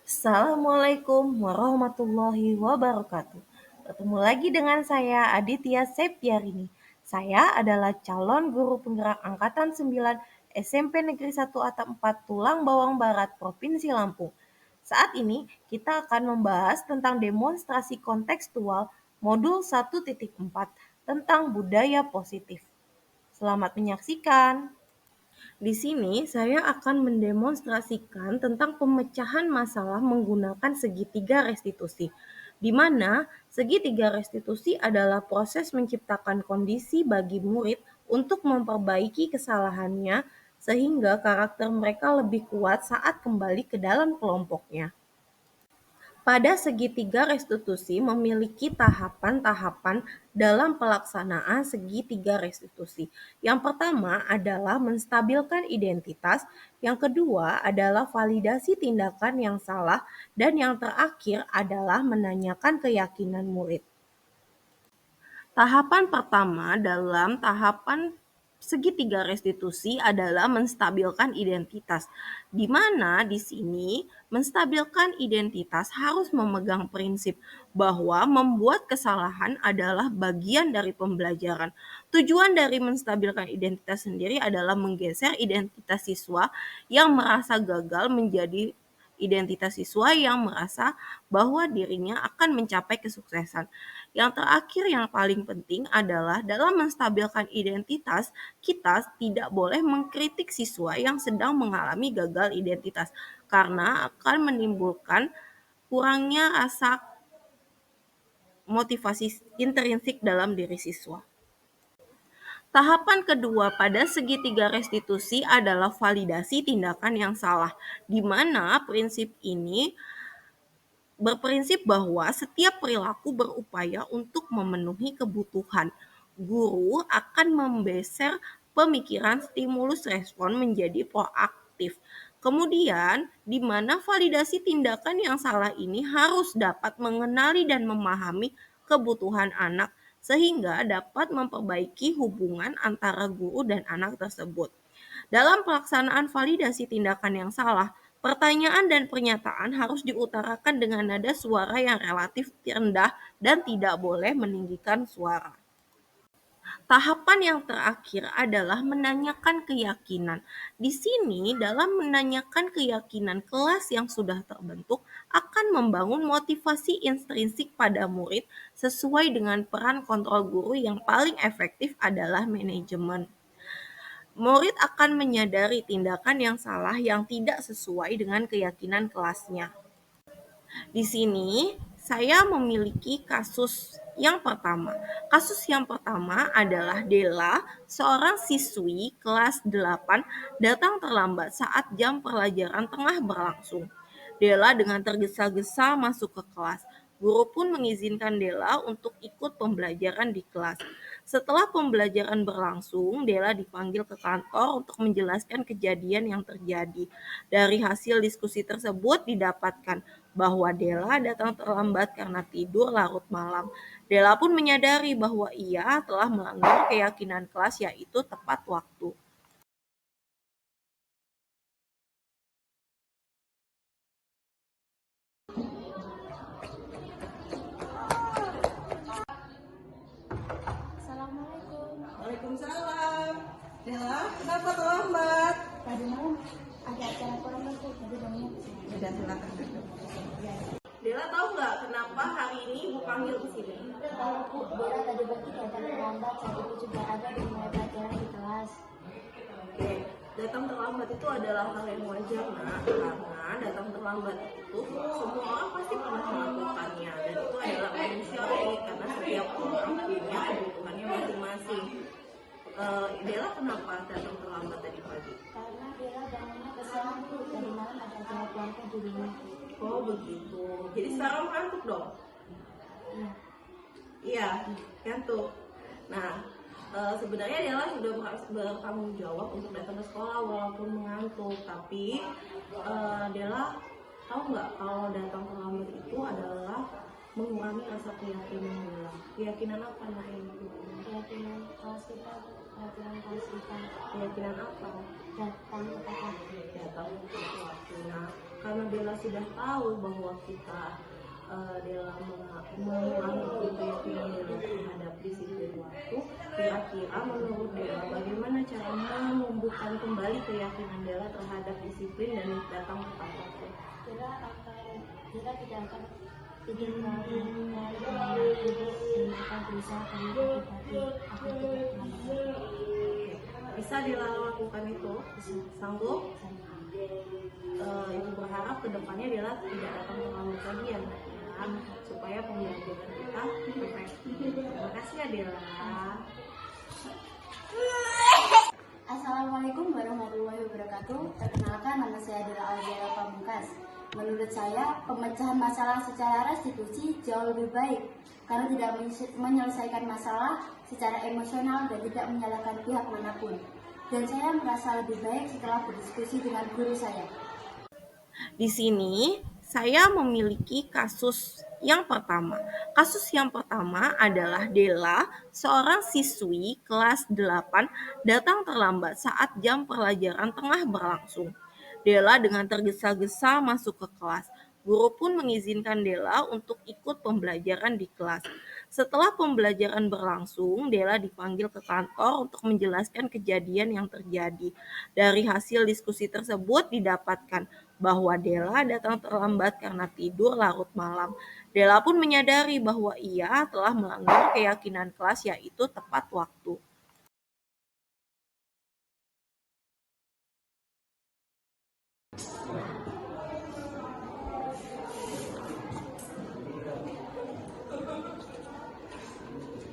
Assalamualaikum warahmatullahi wabarakatuh. Ketemu lagi dengan saya Aditya Septiarini. Saya adalah calon guru penggerak angkatan 9 SMP Negeri 1 Atap 4 Tulang Bawang Barat Provinsi Lampung. Saat ini kita akan membahas tentang demonstrasi kontekstual modul 1.4 tentang budaya positif. Selamat menyaksikan. Di sini saya akan mendemonstrasikan tentang pemecahan masalah menggunakan segitiga restitusi, di mana segitiga restitusi adalah proses menciptakan kondisi bagi murid untuk memperbaiki kesalahannya sehingga karakter mereka lebih kuat saat kembali ke dalam kelompoknya. Pada segitiga restitusi memiliki tahapan-tahapan dalam pelaksanaan segitiga restitusi. Yang pertama adalah menstabilkan identitas, yang kedua adalah validasi tindakan yang salah, dan yang terakhir adalah menanyakan keyakinan murid. Tahapan pertama dalam tahapan segitiga restitusi adalah menstabilkan identitas, di mana di sini menstabilkan identitas harus memegang prinsip bahwa membuat kesalahan adalah bagian dari pembelajaran. Tujuan dari menstabilkan identitas sendiri adalah menggeser identitas siswa yang merasa gagal menjadi identitas siswa yang merasa bahwa dirinya akan mencapai kesuksesan. Yang terakhir yang paling penting adalah dalam menstabilkan identitas, kita tidak boleh mengkritik siswa yang sedang mengalami gagal identitas karena akan menimbulkan kurangnya rasa motivasi intrinsik dalam diri siswa. Tahapan kedua pada segitiga restitusi adalah validasi tindakan yang salah, di mana prinsip ini berprinsip bahwa setiap perilaku berupaya untuk memenuhi kebutuhan. Guru akan membeser pemikiran stimulus respon menjadi proaktif. Kemudian, di mana validasi tindakan yang salah ini harus dapat mengenali dan memahami kebutuhan anak sehingga dapat memperbaiki hubungan antara guru dan anak tersebut. Dalam pelaksanaan validasi tindakan yang salah, pertanyaan dan pernyataan harus diutarakan dengan nada suara yang relatif rendah dan tidak boleh meninggikan suara. Tahapan yang terakhir adalah menanyakan keyakinan. Di sini, dalam menanyakan keyakinan kelas yang sudah terbentuk akan membangun motivasi intrinsik pada murid sesuai dengan peran kontrol guru yang paling efektif adalah manajemen. Murid akan menyadari tindakan yang salah yang tidak sesuai dengan keyakinan kelasnya. Di sini saya memiliki kasus yang pertama. Kasus yang pertama adalah Della, seorang siswi kelas 8 datang terlambat saat jam pelajaran tengah berlangsung. Della dengan tergesa-gesa masuk ke kelas. Guru pun mengizinkan Della untuk ikut pembelajaran di kelas. Setelah pembelajaran berlangsung, Della dipanggil ke kantor untuk menjelaskan kejadian yang terjadi. Dari hasil diskusi tersebut didapatkan bahwa Della datang terlambat karena tidur larut malam. Della pun menyadari bahwa ia telah melanggar keyakinan kelas yaitu tepat waktu. Assalamualaikum. Waalaikumsalam. Dela, kenapa terlambat? Tadi malam ada acara kurang tuh, tadi banyak. Udah silakan duduk. Della tahu nggak kenapa hari ini Ibu panggil ke sini? Kalau Bu, Bella tadi pagi datang terlambat, saat itu juga ada di mulai pelajaran di kelas. Oke, datang terlambat itu adalah hal yang wajar, Nak, karena datang terlambat itu semua orang pasti pernah melakukannya dan itu adalah manusiawi karena setiap orang punya kebutuhannya masing-masing. Della kenapa datang terlambat tadi pagi? Karena Bella bangunnya kesiangan Bu, tadi malam ada acara keluarga di rumah. Oh begitu, jadi sekarang ngantuk dong? Iya. Iya, ngantuk. Nah, sebenarnya Della sudah bertanggung jawab untuk datang ke sekolah walaupun mengantuk, tapi Della tahu nggak kalau datang terlambat itu adalah mengurangi rasa keyakinan Bella. Keyakinan apa Nak yang mengurangi? Keyakinan kelas kita, Keyakinan apa? datang tepat waktu. Datang tepat waktu. Nah, karena Bella sudah tahu bahwa kita dalam mengurangi keyakinan Bella terhadap disiplin waktu, kira-kira menurut Bella bagaimana cara menumbuhkan kembali keyakinan Bella terhadap disiplin dan datang tepat waktu? Kita tidak akan tidak akan berusaha akan tidak terlambat. Bisa dilakukan itu? Sanggup? Ibu berharap kedepannya Bella tidak datang terlambat lagi ya Nak, ya, supaya pembelajaran kita efektif. Terima kasih ya Bella. Assalamualaikum warahmatullahi wabarakatuh. Perkenalkan, nama saya adalah Alzara Pamungkas. Menurut saya, pemecahan masalah secara restitusi jauh lebih baik karena tidak menyelesaikan masalah secara emosional dan tidak menyalahkan pihak manapun. Dan saya merasa lebih baik setelah berdiskusi dengan guru saya. Di sini saya memiliki kasus yang pertama. Kasus yang pertama adalah Della, seorang siswi kelas 8 datang terlambat saat jam pelajaran tengah berlangsung. Della dengan tergesa-gesa masuk ke kelas. Guru pun mengizinkan Della untuk ikut pembelajaran di kelas. Setelah pembelajaran berlangsung, Della dipanggil ke kantor untuk menjelaskan kejadian yang terjadi. Dari hasil diskusi tersebut didapatkan bahwa Della datang terlambat karena tidur larut malam. Della pun menyadari bahwa ia telah melanggar keyakinan kelas, yaitu tepat waktu.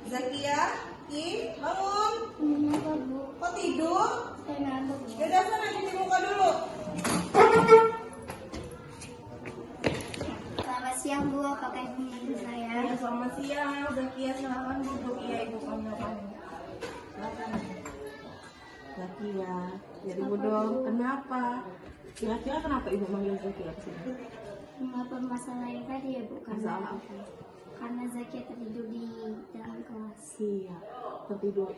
Zakia, Ki, bangun. Kenapa, Bu? Kok tidur? Saya ngantuk, Bu. Yaudah sana cuci muka dulu. Selamat siang, Bu. Apakah Ibu menantu saya? Ya, selamat siang, Zakia, silakan duduk. Iya, Ibu panggil kamu. Silakan. Zakia, jadi Ibu dong. Kenapa? Kira-kira kenapa Ibu manggil Zakia ke sini? Mengapa masalah yang tadi ya, Bu? Masalah apa? Karena Zakia tertidur di dalam kelas. Iya, tidur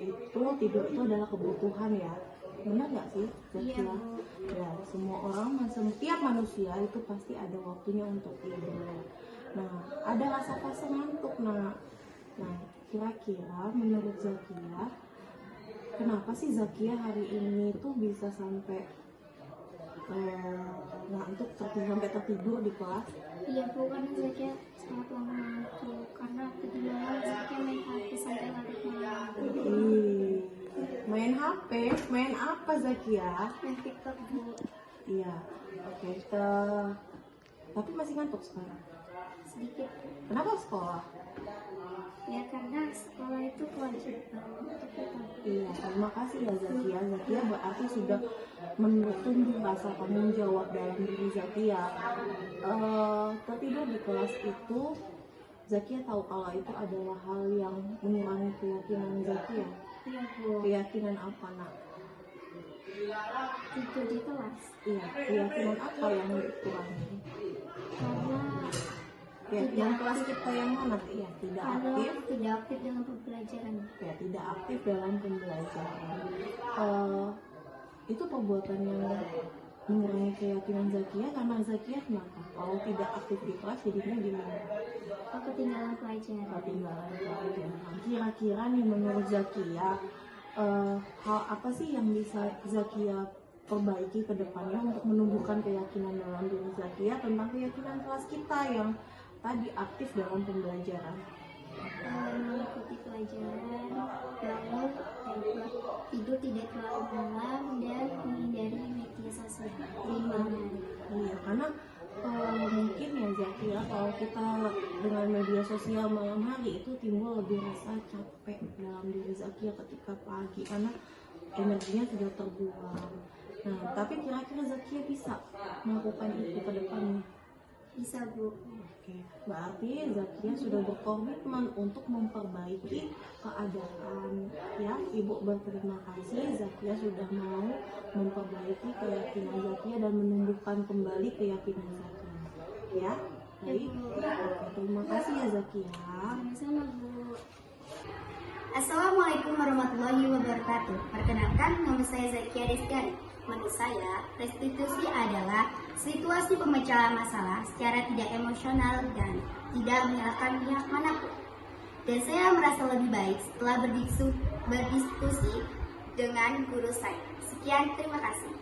itu adalah kebutuhan ya. Benar nggak sih, Zakia? Iya, Bu. Ya, semua orang, setiap manusia itu pasti ada waktunya untuk tidur. Nah, ada rasa fase ngantuk. Nah, kira-kira menurut Zakia, kenapa sih Zakia hari ini tuh bisa sampai ngantuk sampai tertidur di kelas? Iya, Bu. Karena Zakia sangat lama ngantuk. Karena tadi malam Zakia main HP sampai larut malam. Main HP? Main apa Zakia? Main TikTok, Bu. Iya, oke. Tapi masih ngantuk sekarang. Sedikit. Kenapa sekolah? Ya, karena sekolah itu kewajiban untuk kita. Iya, terima kasih ya Zakia. Zakia berarti sudah menunjuk rasa tanggung jawab dalam diri Zakia. Tertidur di kelas itu, Zakia tahu kalau itu adalah hal yang mengurangi keyakinan Zakia. Iya, Bu. Keyakinan apa, Nak? Tidur di kelas. Iya, keyakinan apa yang dikurangi? Karena Keyakinan kelas kita yang mana? Iya, tidak aktif. tidak aktif dalam pembelajaran. Ya, tidak aktif dalam pembelajaran. Itu perbuatan yang mengurangi keyakinan Zakia karena Zakia kenapa? Kalau tidak aktif di kelas jadinya gimana? Oh, ketinggalan pelajaran. Ketinggalan pelajaran. Kira-kira nih menurut Zakia, hal apa sih yang bisa Zakia perbaiki ke depannya untuk menumbuhkan keyakinan dalam diri Zakia tentang keyakinan kelas kita yang tadi aktif dalam pembelajaran? Mengikuti pelajaran, bangun, tidur tidak terlalu malam, dan menghindari media sosial di malam hari. Iya, karena mungkin ya Zakia, kalau kita dengan media sosial malam hari itu timbul lebih rasa capek dalam diri Zakia ketika pagi karena energinya sudah terbuang. Nah, tapi kira-kira Zakia bisa melakukan itu ke depannya? Bisa, Bu. Oke, berarti Zakia sudah berkomitmen untuk memperbaiki keadaan. Ya, Ibu berterima kasih Zakia sudah mau memperbaiki keyakinan Zakia dan menumbuhkan kembali keyakinan Zakia. Ya, baik. Oke. Terima kasih ya Zakia. Sama-sama, Bu. Assalamualaikum warahmatullahi wabarakatuh. Perkenalkan, nama saya Zakia Rizkyani. Menurut saya, restitusi adalah situasi pemecahan masalah secara tidak emosional dan tidak menyalahkan pihak manapun. Dan saya merasa lebih baik setelah berdiskusi dengan guru saya. Sekian, terima kasih.